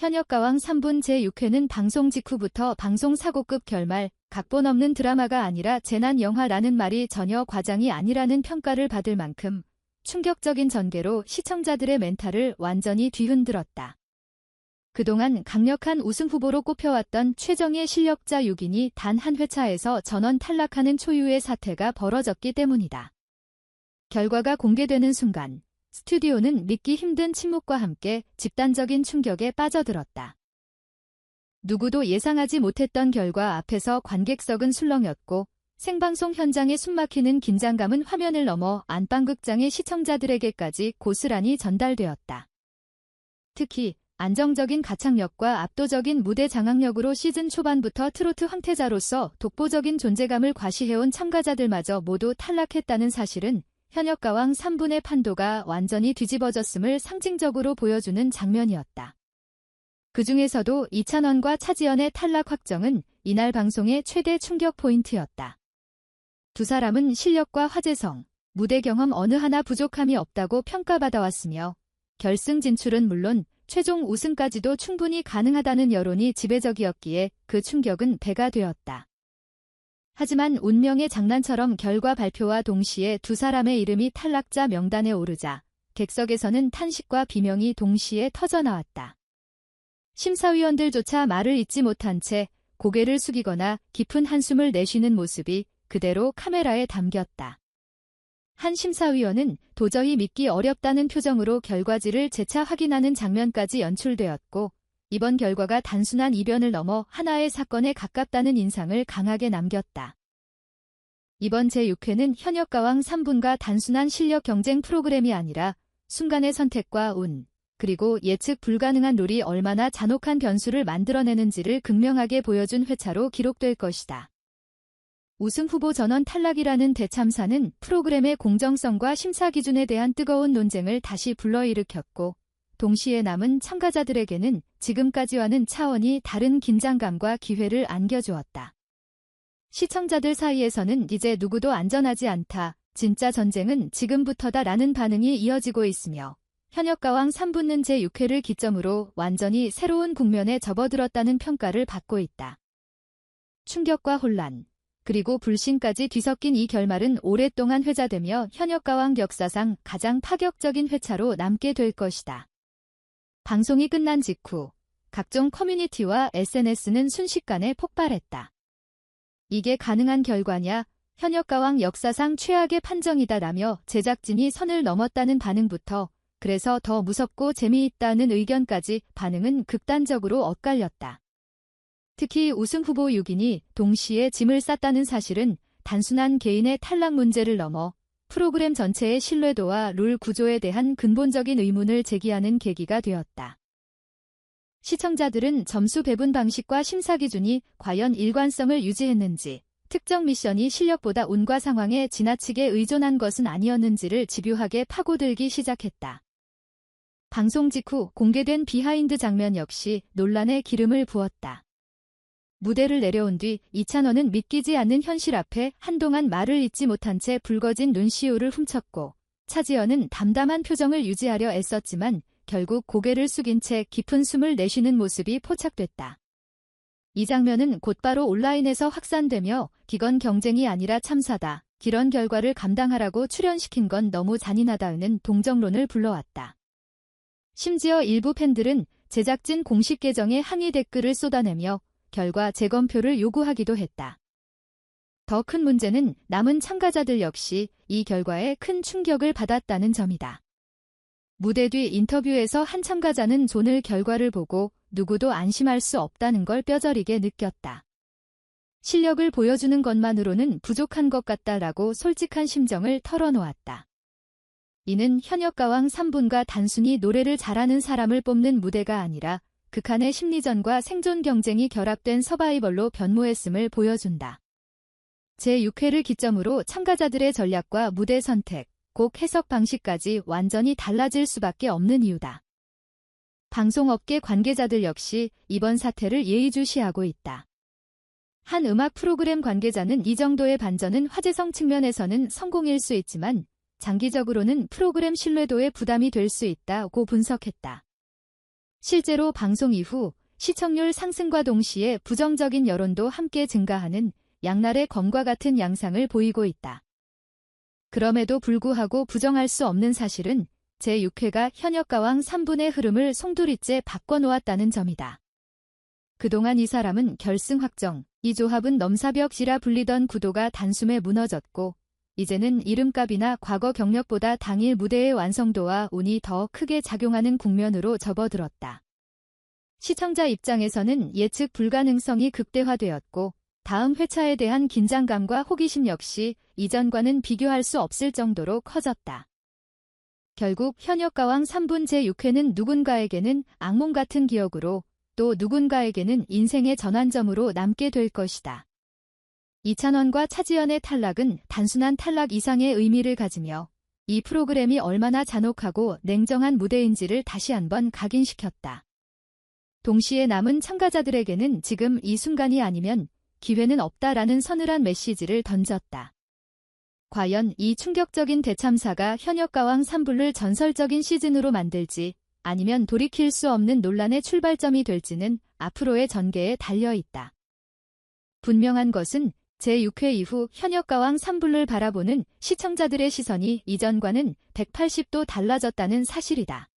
현역가왕 3분 제6회는 방송 직후부터 방송사고급 결말, 각본 없는 드라마가 아니라 재난 영화라는 말이 전혀 과장이 아니라는 평가를 받을 만큼 충격적인 전개로 시청자들의 멘탈을 완전히 뒤흔들었다. 그동안 강력한 우승 후보로 꼽혀왔던 최정예 실력자 6인이 단 한 회차에서 전원 탈락하는 초유의 사태가 벌어졌기 때문이다. 결과가 공개되는 순간 스튜디오는 믿기 힘든 침묵과 함께 집단적인 충격에 빠져들었다. 누구도 예상하지 못했던 결과 앞에서 관객석은 술렁였고 생방송 현장의 숨막히는 긴장감은 화면을 넘어 안방극장의 시청자들에게까지 고스란히 전달되었다. 특히 안정적인 가창력과 압도적인 무대 장악력으로 시즌 초반부터 트로트 황태자로서 독보적인 존재감을 과시해온 참가자들마저 모두 탈락했다는 사실은 현역가왕 3분의 판도가 완전히 뒤집어졌음을 상징적으로 보여주는 장면이었다. 그 중에서도 이찬원과 차지연의 탈락 확정은 이날 방송의 최대 충격 포인트였다. 두 사람은 실력과 화제성, 무대 경험 어느 하나 부족함이 없다고 평가받아왔으며 결승 진출은 물론 최종 우승까지도 충분히 가능하다는 여론이 지배적이었기에 그 충격은 배가 되었다. 하지만 운명의 장난처럼 결과 발표와 동시에 두 사람의 이름이 탈락자 명단에 오르자 객석에서는 탄식과 비명이 동시에 터져나왔다. 심사위원들조차 말을 잇지 못한 채 고개를 숙이거나 깊은 한숨을 내쉬는 모습이 그대로 카메라에 담겼다. 한 심사위원은 도저히 믿기 어렵다는 표정으로 결과지를 재차 확인하는 장면까지 연출되었고 이번 결과가 단순한 이변을 넘어 하나의 사건에 가깝다는 인상을 강하게 남겼다. 이번 제6회는 현역가왕 3분과 단순한 실력 경쟁 프로그램이 아니라 순간의 선택과 운, 그리고 예측 불가능한 룰이 얼마나 잔혹한 변수를 만들어내는지를 극명하게 보여준 회차로 기록될 것이다. 우승 후보 전원 탈락이라는 대참사는 프로그램의 공정성과 심사 기준에 대한 뜨거운 논쟁을 다시 불러일으켰고 동시에 남은 참가자들에게는 지금까지와는 차원이 다른 긴장감과 기회를 안겨주었다. 시청자들 사이에서는 이제 누구도 안전하지 않다, 진짜 전쟁은 지금부터다라는 반응이 이어지고 있으며 현역가왕 3분은 제6회를 기점으로 완전히 새로운 국면에 접어들었다는 평가를 받고 있다. 충격과 혼란, 그리고 불신까지 뒤섞인 이 결말은 오랫동안 회자되며 현역가왕 역사상 가장 파격적인 회차로 남게 될 것이다. 방송이 끝난 직후 각종 커뮤니티와 SNS는 순식간에 폭발했다. 이게 가능한 결과냐? 현역가왕 역사상 최악의 판정이다라며 제작진이 선을 넘었다는 반응부터 그래서 더 무섭고 재미있다는 의견까지 반응은 극단적으로 엇갈렸다. 특히 우승 후보 6인이 동시에 짐을 쌌다는 사실은 단순한 개인의 탈락 문제를 넘어 프로그램 전체의 신뢰도와 룰 구조에 대한 근본적인 의문을 제기하는 계기가 되었다. 시청자들은 점수 배분 방식과 심사 기준이 과연 일관성을 유지했는지, 특정 미션이 실력보다 운과 상황에 지나치게 의존한 것은 아니었는지를 집요하게 파고들기 시작했다. 방송 직후 공개된 비하인드 장면 역시 논란에 기름을 부었다. 무대를 내려온 뒤 이찬원은 믿기지 않는 현실 앞에 한동안 말을 잇지 못한 채 붉어진 눈시울을 훔쳤고 차지연은 담담한 표정을 유지하려 애썼지만 결국 고개를 숙인 채 깊은 숨을 내쉬는 모습이 포착됐다. 이 장면은 곧바로 온라인에서 확산되며 기건 경쟁이 아니라 참사다, 이런 결과를 감당하라고 출연시킨 건 너무 잔인하다는 동정론을 불러왔다. 심지어 일부 팬들은 제작진 공식 계정에 항의 댓글을 쏟아내며 결과 재검표를 요구하기도 했다. 더 큰 문제는 남은 참가자들 역시 이 결과에 큰 충격을 받았다는 점이다. 무대 뒤 인터뷰에서 한 참가자는 오늘 결과를 보고 누구도 안심할 수 없다는 걸 뼈저리게 느꼈다. 실력을 보여주는 것만으로는 부족한 것 같다라고 솔직한 심정을 털어놓았다. 이는 현역가왕 3분과 단순히 노래를 잘하는 사람을 뽑는 무대가 아니라 극한의 심리전과 생존 경쟁이 결합된 서바이벌로 변모했음을 보여준다. 제6회를 기점으로 참가자들의 전략과 무대 선택, 곡 해석 방식까지 완전히 달라질 수밖에 없는 이유다. 방송업계 관계자들 역시 이번 사태를 예의주시하고 있다. 한 음악 프로그램 관계자는 이 정도의 반전은 화제성 측면에서는 성공일 수 있지만 장기적으로는 프로그램 신뢰도에 부담이 될 수 있다고 분석했다. 실제로 방송 이후 시청률 상승과 동시에 부정적인 여론도 함께 증가하는 양날의 검과 같은 양상을 보이고 있다. 그럼에도 불구하고 부정할 수 없는 사실은 제6회가 현역가왕 3분의 흐름을 송두리째 바꿔놓았다는 점이다. 그동안 이 사람은 결승 확정, 이 조합은 넘사벽이라 불리던 구도가 단숨에 무너졌고 이제는 이름값이나 과거 경력보다 당일 무대의 완성도와 운이 더 크게 작용하는 국면으로 접어들었다. 시청자 입장에서는 예측 불가능성이 극대화되었고 다음 회차에 대한 긴장감과 호기심 역시 이전과는 비교할 수 없을 정도로 커졌다. 결국 현역가왕 3분 제6회는 누군가에게는 악몽 같은 기억으로 또 누군가에게는 인생의 전환점으로 남게 될 것이다. 이찬원과 차지연의 탈락은 단순한 탈락 이상의 의미를 가지며 이 프로그램이 얼마나 잔혹하고 냉정한 무대인지를 다시 한번 각인시켰다. 동시에 남은 참가자들에게는 지금 이 순간이 아니면 기회는 없다라는 서늘한 메시지를 던졌다. 과연 이 충격적인 대참사가 현역가왕 3부를 전설적인 시즌으로 만들지 아니면 돌이킬 수 없는 논란의 출발점이 될지는 앞으로의 전개에 달려있다. 분명한 것은 제6회 이후 현역가왕 3부를 바라보는 시청자들의 시선이 이전과는 180도 달라졌다는 사실이다.